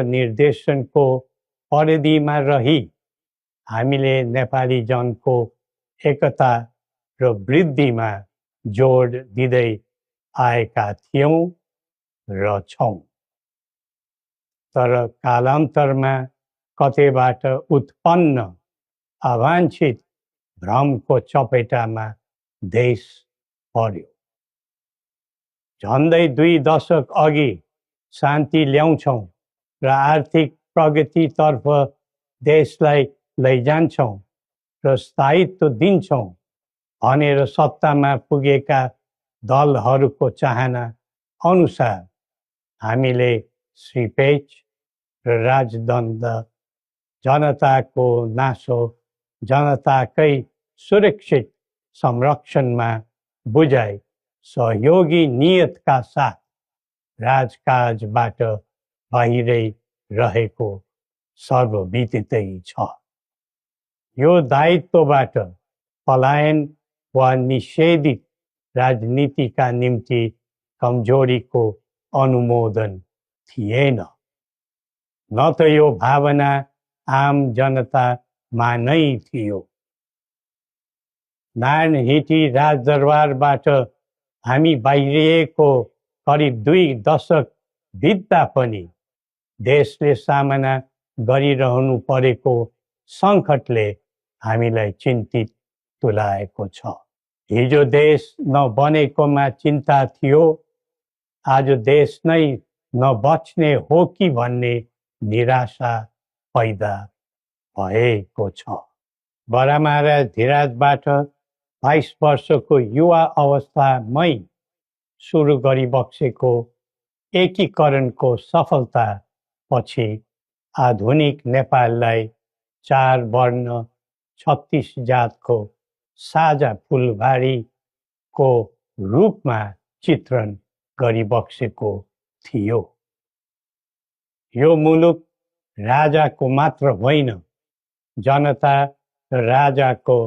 निर्देशनको परिधिमा रही हामीले नेपाली जनको एकता र वृद्धिमा जोड दिँदै आएका थियौं र छौं। तर कालान्तरमा कतैबाट उत्पन्न अवांछित भ्रमको चपेटामा देश पर्यो। झन्डै 2 दशक अघि शान्ति ल्याउँछौं र आर्थिक प्रगतितर्फ देशलाई लैजान्छौं र स्थायित्व दिन्छौं भनेर सत्तामा पुगेका दलहरूको चाहना अनुसार हामीले श्री पेच र राजदण्ड जनताको नासो जनताकै सुरक्षित संरक्षणमा बुझाइ सहयोगी नियतका साथ राजकाजबाट बाहिरै रहेको सर्वविदितै छ। यो दायित्वबाट पलायन वा निषेधित राजनीतिका निम्ति कमजोरीको अनुमोदन थिएन, न त यो भावना आम जनतामा नै थियो। नारायणहिटी राजदरबारबाट हामी बाहिरिएको करिब 2 दशक बित्दा पनि देशले सामना गरिरहनु परेको सङ्कटले हामीलाई चिन्तित तुल्याएको छ। हिजो देश नबनेकोमा चिन्ता थियो, आज देश नै नबच्ने हो कि भन्ने निराशा पैदा भएको छ। बडा महाराज धीराजबाट 22 वर्षको युवा अवस्थामै सुरु गरिबक्सेको एकीकरणको सफलता पछि आधुनिक नेपाललाई 4 वर्ण 36 जातको साझा फुलबारीको रूपमा चित्रण गरिबक्सेको थियो। यो मुलुक राजाको मात्र होइन, जनता र राजाको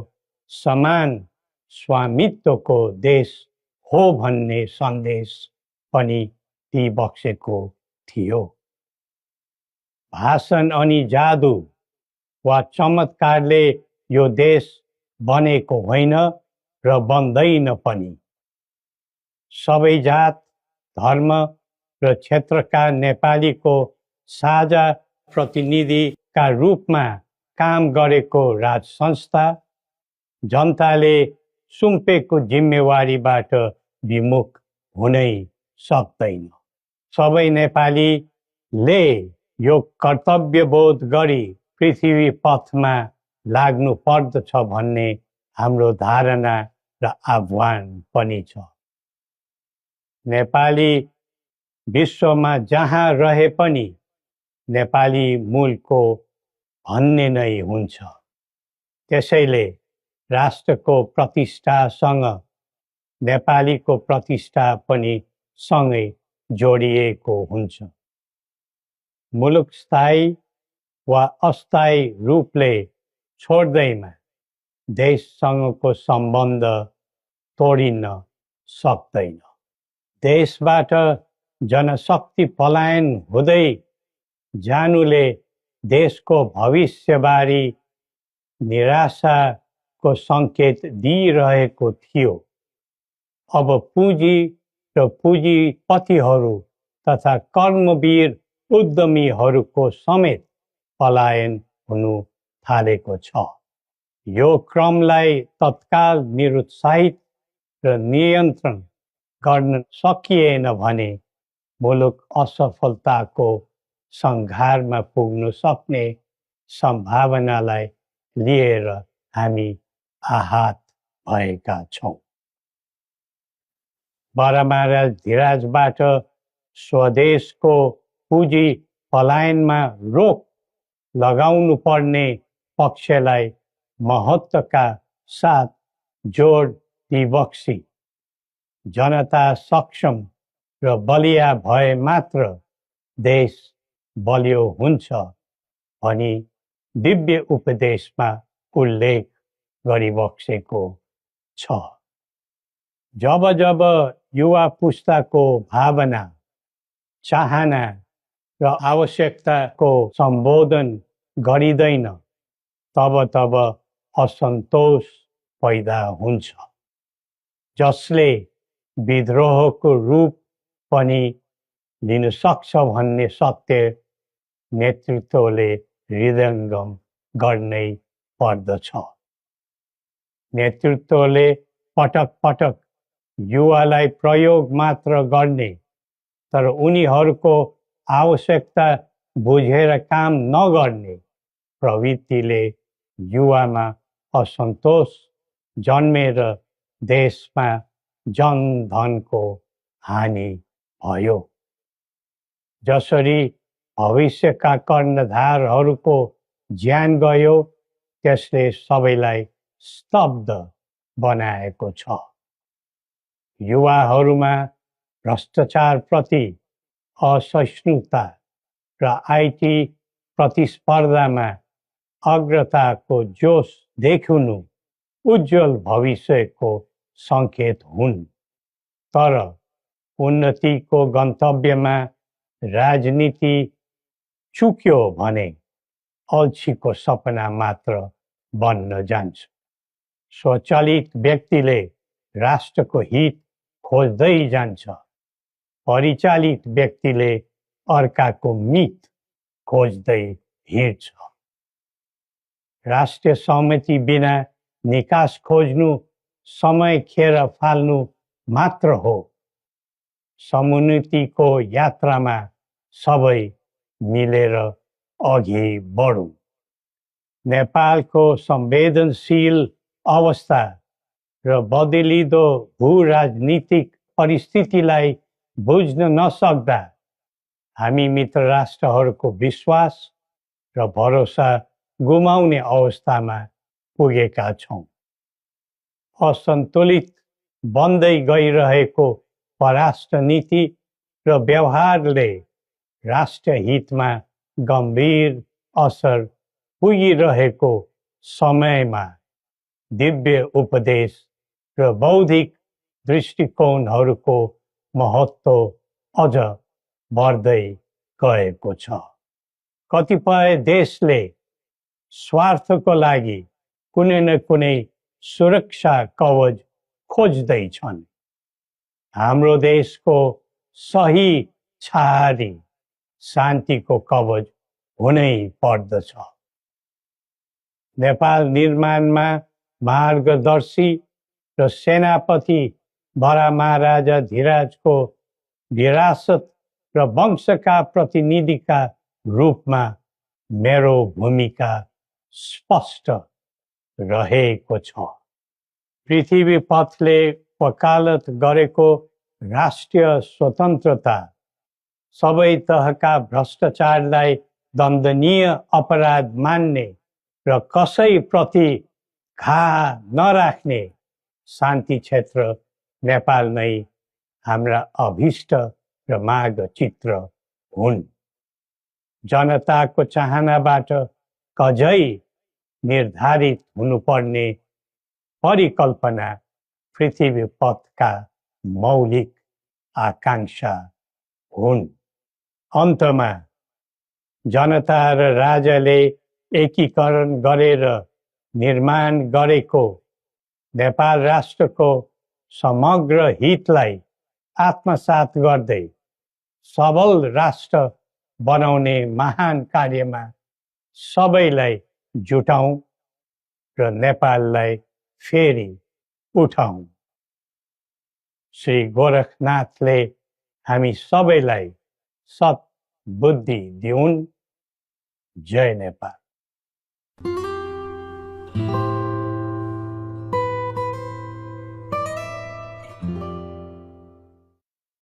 समान स्वामित्वको देश हो भन्ने सन्देश पनि दिइबक्सेको थियो। भाषण अनि जादु वा चमत्कारले यो देश बनेको होइन र बन्दैन पनि। सबै जात, धर्म र क्षेत्रका नेपालीको साझा प्रतिनिधिका रूपमा काम गरेको राज संस्था जनताले सुम्पेको जिम्मेवारीबाट विमुख हुनै सक्दैन। सबै नेपालीले यो कर्तव्यबोध गरी पृथ्वी पथमा लाग्नु पर्दछ भन्ने हाम्रो धारणा र आह्वान पनि छ। नेपाली विश्वमा जहाँ रहे पनि नेपाली मूलको भन्ने नै हुन्छ। त्यसैले राष्ट्रको प्रतिष्ठासँग नेपालीको प्रतिष्ठा पनि सँगै जोडिएको हुन्छ। मुलुक स्थायी वा अस्थायी रूपले छोड्दैमा देशसँगको सम्बन्ध तोडिन सक्दैन। देशबाट जनशक्ति पलायन हुँदै जानुले देशको भविष्यबारे निराशाको सङ्केत दिइरहेको थियो। अब पुँजी र पुँजीपतिहरू तथा कर्मवीर उद्यमीहरूको समेत पलायन हुनु थालेको छ। यो क्रमलाई तत्काल निरुत्साहित र नियन्त्रण गर्न सकिएन भने मुलुक असफलताको सङ्घारमा पुग्न सक्ने सम्भावनालाई लिएर हामी आहत भएका छौँ। बडा महाराज धीराजबाट स्वदेशको पुँजी पलायनमा रोक लगाउनु पर्ने पक्षलाई महत्त्वका साथ जोड दिइबक्सी जनता सक्षम र बलिया भए मात्र देश बलियो हुन्छ भनी दिव्य उपदेशमा उल्लेख गरिबक्सेको छ। जब जब युवा पुस्ताको भावना, चाहना र आवश्यकताको सम्बोधन गरिँदैन तब असन्तोष पैदा हुन्छ, जसले विद्रोहको रूप पनि लिन सक्छ भन्ने सत्य नेतृत्वले हृदयङ्गम गर्नै पर्दछ। नेतृत्वले पटक पटक युवालाई प्रयोग मात्र गर्ने तर उनीहरूको आवश्यकता बुझेर काम नगर्ने प्रवृत्तिले युवामा असन्तोष जन्मेर देशमा जनधनको हानि भयो। जसरी भविष्यका कर्णधारहरूको ज्यान गयो त्यसले सबैलाई स्तब्ध बनाएको छ। युवाहरूमा भ्रष्टाचारप्रति असहिष्णुता र आइटी प्रतिस्पर्धामा अग्रताको जोश देखिनु उज्जवल भविष्यको सङ्केत हुन्, तर उन्नतिको गन्तव्यमा राजनीति चुक्यो भने अल्छीको सपना मात्र बन्न जान्छ। स्वचालित व्यक्तिले राष्ट्रको हित खोज्दै जान्छ, परिचालित व्यक्तिले अर्काको मित खोज्दै हिँड्छ। राष्ट्रिय सहमति बिना निकास खोज्नु समय खेर फाल्नु मात्र हो। समुन्नतिको यात्रामा सबै मिलेर अघि बढौँ। नेपालको संवेदनशील अवस्था र बदलिदो भू-राजनीतिक परिस्थितिलाई बुझ्न नसक्दा हामी मित्र राष्ट्रहरूको विश्वास र भरोसा गुमाउने अवस्थामा पुगेका छौँ। असन्तुलित बन्दै गइरहेको परराष्ट्र नीति र व्यवहारले राष्ट्रिय हितमा गम्भीर असर पुगिरहेको समयमा दिव्य उपदेश र बौद्धिक दृष्टिकोणहरूको महत्त्व अझ बढ्दै गएको छ। कतिपय देशले स्वार्थको लागि कुनै न कुनै सुरक्षा कवच खोज्दैछन्। हाम्रो देशको सही छहारी शान्तिको कवच हुनै पर्दछ। नेपाल निर्माणमा मार्गदर्शी र सेनापति बडा महाराजा धीराजको विरासत र वंशका प्रतिनिधिका रूपमा मेरो भूमिका स्पष्ट रहेको छ। पृथ्वी पथले वकालत गरेको राष्ट्रिय स्वतन्त्रता सबै तहका भ्रष्टाचारलाई दण्डनीय अपराध मान्ने र कसैप्रति घाहा नराख्ने शान्ति क्षेत्र नेपाल नै हाम्रा अभिष्ट र मार्गचित्र हुन्। जनताको चाहनाबाट कझै निर्धारित हुनुपर्ने परिकल्पना पृथ्वी पथका मौलिक आकांक्षा हुन्। अन्तमा जनता र राजाले एकीकरण गरेर निर्माण गरेको नेपाल राष्ट्रको समग्र हितलाई आत्मसात गर्दै सबल राष्ट्र बनाउने महान कार्यमा सबैलाई जुटाउँ र नेपाललाई फेरि उठाउँ। श्री गोरखनाथले हामी सबैलाई सद्बुद्धि दिउन्। जय नेपाल।